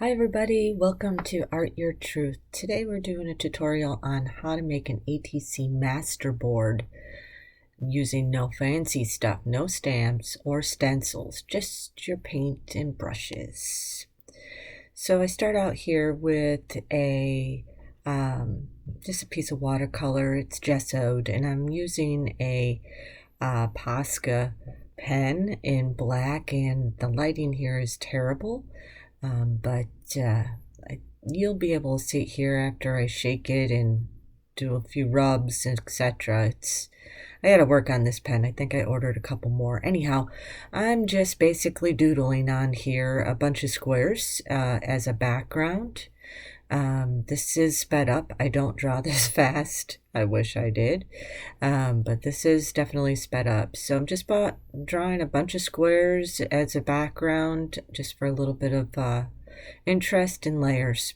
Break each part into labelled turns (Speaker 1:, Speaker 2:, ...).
Speaker 1: Hi everybody, welcome to Art Your Truth. Today we're doing a tutorial on how to make an ATC Masterboard using no fancy stuff, no stamps or stencils, just your paint and brushes. So I start out here with just a piece of watercolor. It's gessoed, and I'm using a Posca pen in black, and the lighting here is terrible. But you'll be able to see it here after I shake it and do a few rubs, etc. I had to work on this pen. I think I ordered a couple more. Anyhow, I'm just basically doodling on here a bunch of squares as a background. This is sped up. I don't draw this fast. I wish I did. But this is definitely sped up. So I'm just drawing a bunch of squares as a background, just for a little bit of interest in layers.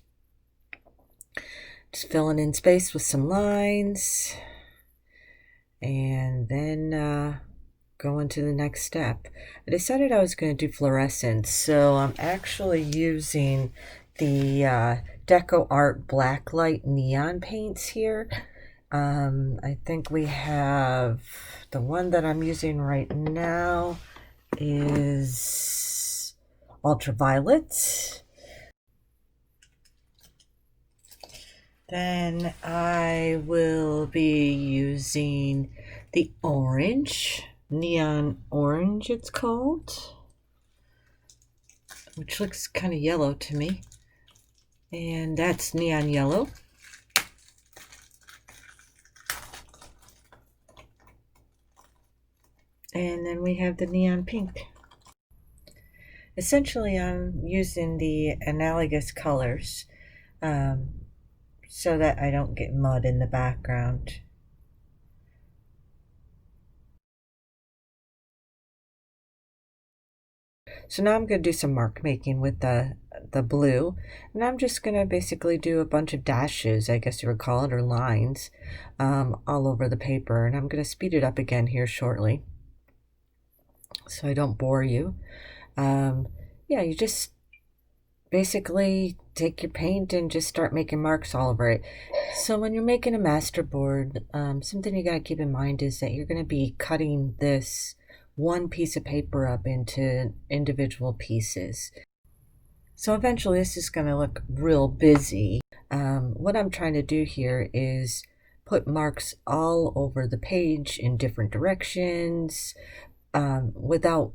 Speaker 1: Just filling in space with some lines. And then going to the next step. I decided I was going to do fluorescence. So I'm actually using the DecoArt Blacklight Neon paints here. I think we have the one that I'm using right now is Ultraviolet. Then I will be using the orange, neon orange it's called, which looks kind of yellow to me. And that's neon yellow. And then we have the neon pink. Essentially, I'm using the analogous colors so that I don't get mud in the background. So now I'm going to do some mark making with the blue, and I'm just going to basically do a bunch of dashes, I guess you would call it, or lines, all over the paper. And I'm going to speed it up again here shortly so I don't bore you. Yeah, you just basically take your paint and just start making marks all over it. So when you're making a masterboard, something you got to keep in mind is that you're going to be cutting this one piece of paper up into individual pieces. So eventually this is going to look real busy. What I'm trying to do here is put marks all over the page in different directions, without,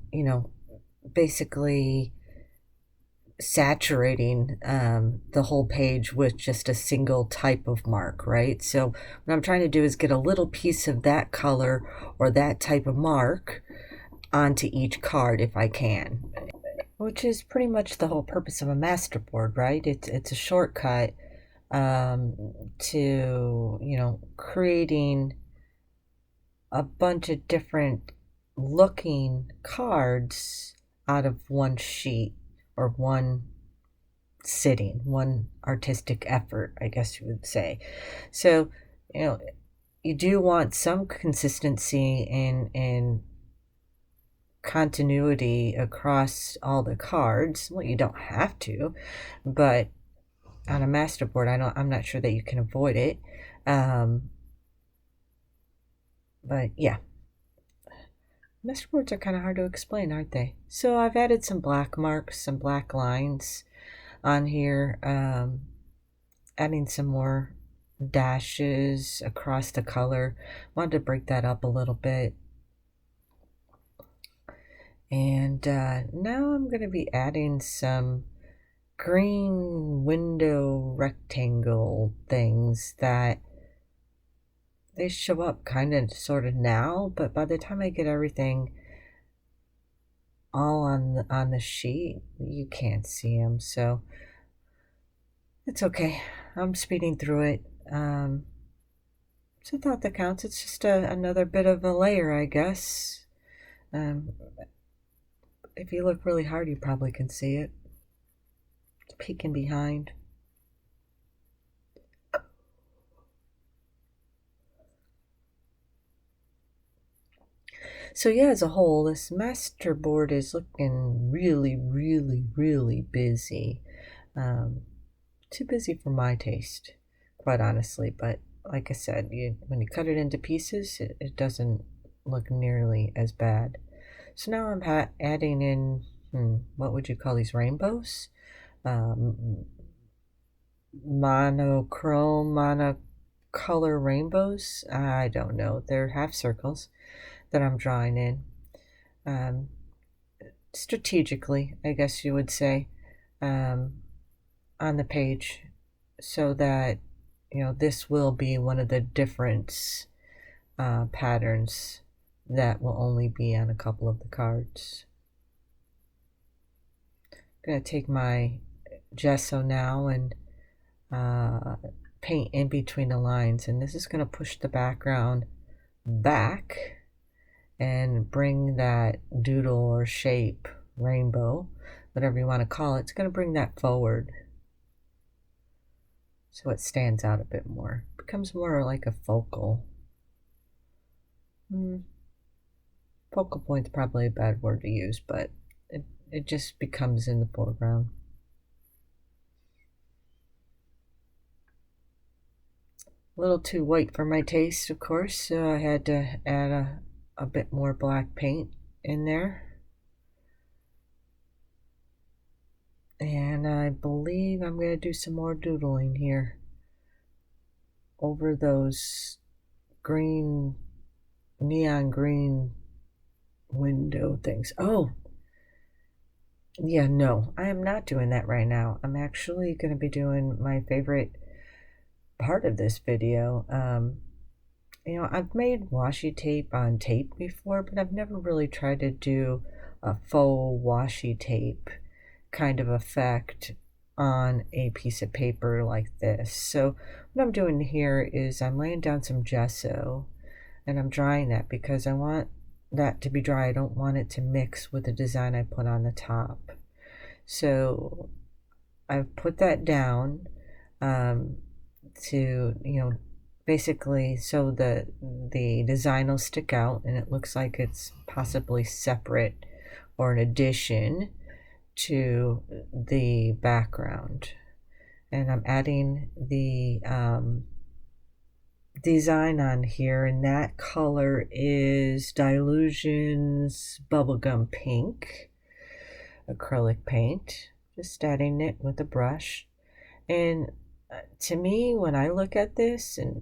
Speaker 1: basically saturating the whole page with just a single type of mark, right? So what I'm trying to do is get a little piece of that color or that type of mark onto each card if I can, which is pretty much the whole purpose of a masterboard, right? It's a shortcut to creating a bunch of different looking cards out of one sheet, or one sitting, one artistic effort, I guess you would say. So you do want some consistency and continuity across all the cards. Well, you don't have to, but on a masterboard, I'm not sure that you can avoid it. But yeah, masterboards are kind of hard to explain, aren't they? So I've added some black marks, some black lines on here, adding some more dashes across the color. Wanted to break that up a little bit. And now I'm going to be adding some green window rectangle things that they show up kind of sort of now, but by the time I get everything all on the sheet, you can't see them, so it's okay. I'm speeding through it. It's a thought that counts. It's just another bit of a layer, I guess. If you look really hard, you probably can see it. It's peeking behind. So yeah, as a whole, this masterboard is looking really, really, really busy. Too busy for my taste, quite honestly, but like I said, when you cut it into pieces, it doesn't look nearly as bad. So now I'm adding in, what would you call these, rainbows? Monochrome, monocolor rainbows? I don't know. They're half circles that I'm drawing in. Strategically, I guess you would say, on the page, so that, this will be one of the difference patterns that will only be on a couple of the cards. I'm going to take my gesso now and paint in between the lines, and this is going to push the background back and bring that doodle or shape, rainbow, whatever you want to call it, it's going to bring that forward so it stands out a bit more. It becomes more like a focal. Focal point's probably a bad word to use, but it just becomes in the foreground. A little too white for my taste, of course, so I had to add a bit more black paint in there. And I believe I'm going to do some more doodling here over those green, neon green window things. Oh, yeah, no, I am not doing that right now. I'm actually going to be doing my favorite part of this video. I've made washi tape on tape before, but I've never really tried to do a faux washi tape kind of effect on a piece of paper like this. So what I'm doing here is I'm laying down some gesso and I'm drying that because I want that to be dry. I don't want it to mix with the design I put on the top. So I've put that down to, basically so the design will stick out and it looks like it's possibly separate or an addition to the background. And I'm adding the design on here, and that color is Dylusions Bubblegum Pink acrylic paint. Just adding it with a brush. And to me, when I look at this, and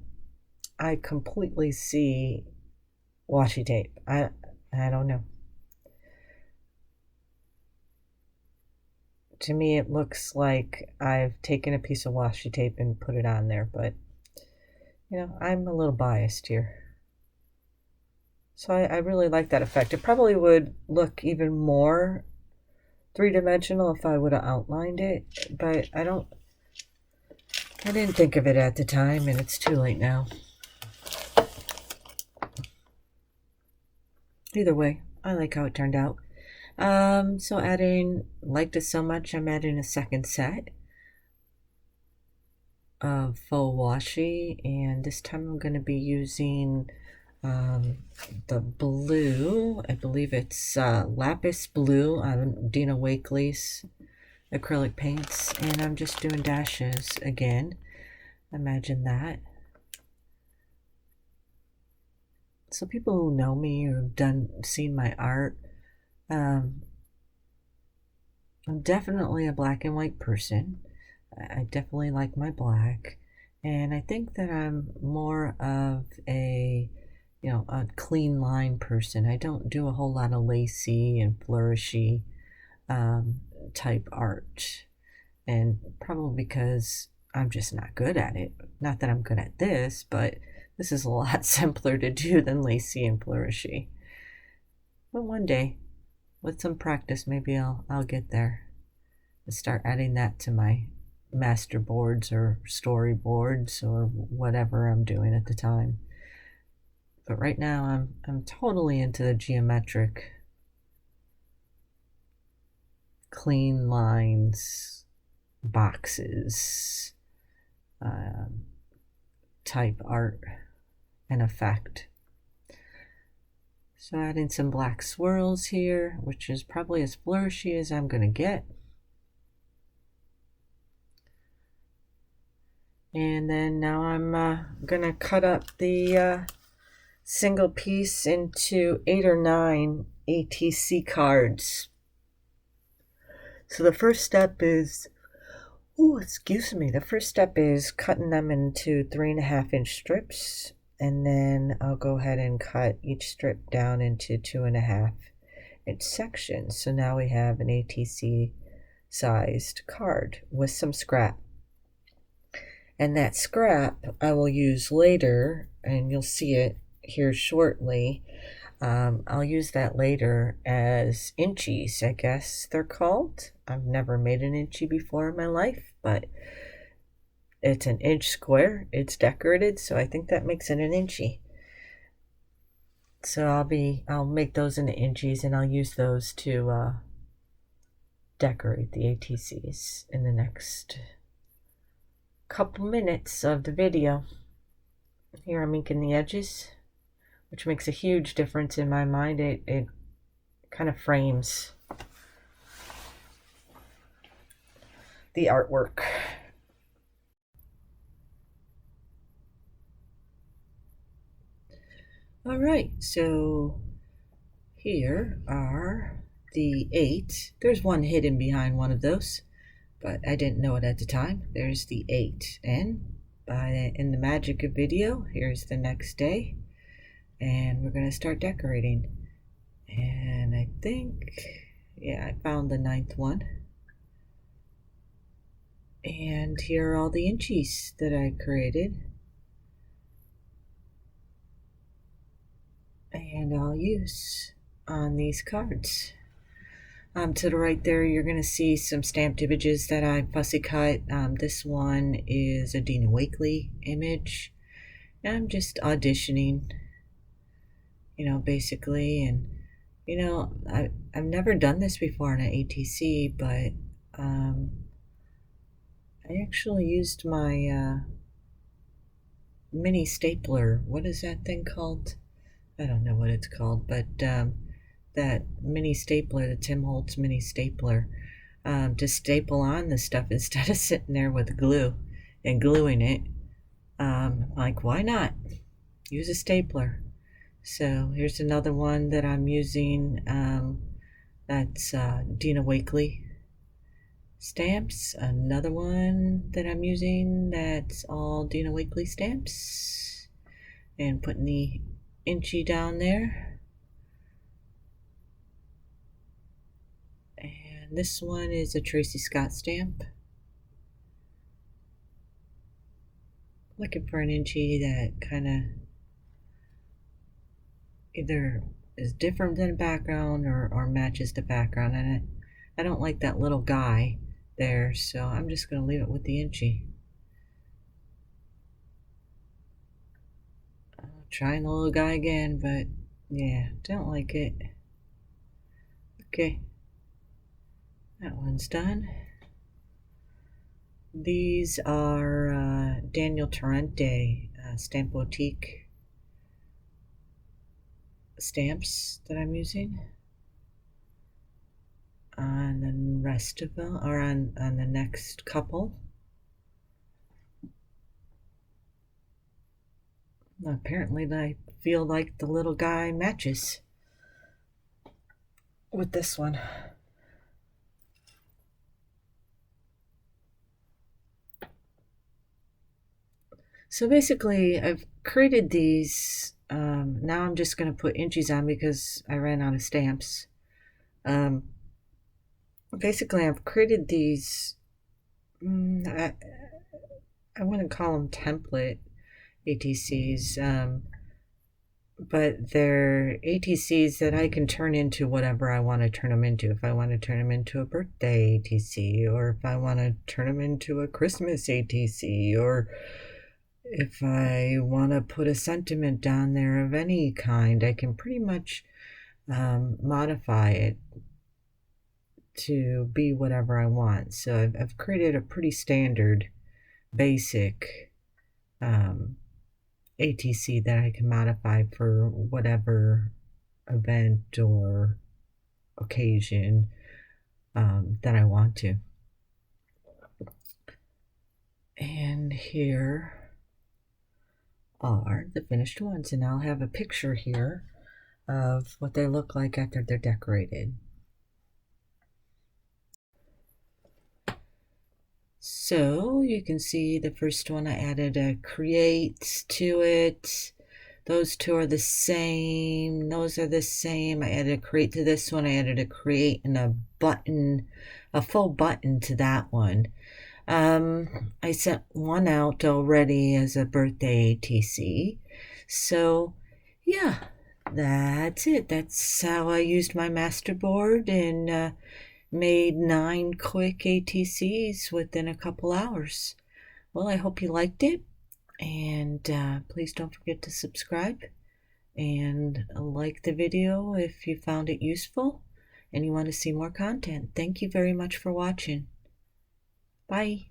Speaker 1: I completely see washi tape. I don't know. To me, it looks like I've taken a piece of washi tape and put it on there, but I'm a little biased here. So I really like that effect. It probably would look even more three-dimensional if I would have outlined it, but I didn't think of it at the time, and it's too late now. Either way, I like how it turned out. So liked it so much, I'm adding a second set of faux washi, and this time I'm going to be using the blue. I believe it's Lapis blue on Dina Wakley's acrylic paints, and I'm just doing dashes again. Imagine that. So people who know me or have seen my art, I'm definitely a black and white person. I definitely like my black, and I think that I'm more of a clean line person. I don't do a whole lot of lacy and flourishy type art, and probably because I'm just not good at it. Not that I'm good at this, but this is a lot simpler to do than lacy and flourishy. But one day, with some practice, maybe I'll get there and start adding that to my masterboards or storyboards or whatever I'm doing at the time. But right now I'm totally into the geometric, clean lines, boxes type art and effect. So adding some black swirls here, which is probably as flourishy as I'm going to get. And then now I'm gonna cut up the single piece into 8 or 9 ATC cards. So the first step is, the first step is cutting them into 3.5-inch strips, and then I'll go ahead and cut each strip down into 2.5-inch sections. So now we have an ATC sized card with some scrap. And that scrap I will use later, and you'll see it here shortly. I'll use that later as inchies, I guess they're called. I've never made an inchie before in my life, but it's an inch square. It's decorated, so I think that makes it an inchie. So I'll make those into inchies, and I'll use those to decorate the ATCs in the next couple minutes of the video. Here I'm inking the edges, which makes a huge difference in my mind. It kind of frames the artwork. All right, so here are the 8. There's one hidden behind one of those, but I didn't know it at the time. There's the 8, and in the magic of video, here's the next day, and we're going to start decorating. And I think, yeah, I found the 9th one. And here are all the inchies that I created. And I'll use on these cards. To the right there, you're going to see some stamped images that I fussy cut. This one is a Dina Wakley image. And I'm just auditioning, basically. And, I've never done this before in an ATC, but I actually used my mini stapler. What is that thing called? I don't know what it's called, but that mini stapler, the Tim Holtz mini stapler, to staple on the stuff instead of sitting there with glue and gluing it. Like, why not? Use a stapler. So here's another one that I'm using. That's Dina Wakley stamps. Another one that I'm using that's all Dina Wakley stamps. And putting the inchie down there. And this one is a Tracy Scott stamp. Looking for an inchie that kind of either is different than the background or matches the background. And I don't like that little guy there, so I'm just going to leave it with the inchie. Trying the little guy again, but yeah, don't like it. Okay, that one's done. These are Daniel Torrente Stamp Boutique stamps that I'm using. On the rest of them, or on the next couple. Apparently I feel like the little guy matches with this one. So basically I've created these. Now I'm just going to put inchies on because I ran out of stamps. Basically I've created these, I wouldn't call them template ATCs, but they're ATCs that I can turn into whatever I want to turn them into. If I want to turn them into a birthday ATC, or if I want to turn them into a Christmas ATC, or if I want to put a sentiment down there of any kind, I can pretty much modify it to be whatever I want. So I've created a pretty standard, basic ATC that I can modify for whatever event or occasion that I want to. And here are the finished ones, and I'll have a picture here of what they look like after they're decorated. So you can see the first one, I added a create to it. Those two are the same. Those are the same. I added a create to this one. I added a create and a button, a full button to that one. I sent one out already as a birthday ATC. So yeah, that's it. That's how I used my masterboard and made 9 quick ATCs within a couple hours. Well, I hope you liked it, and please don't forget to subscribe and like the video if you found it useful and you want to see more content. Thank you very much for watching. Bye.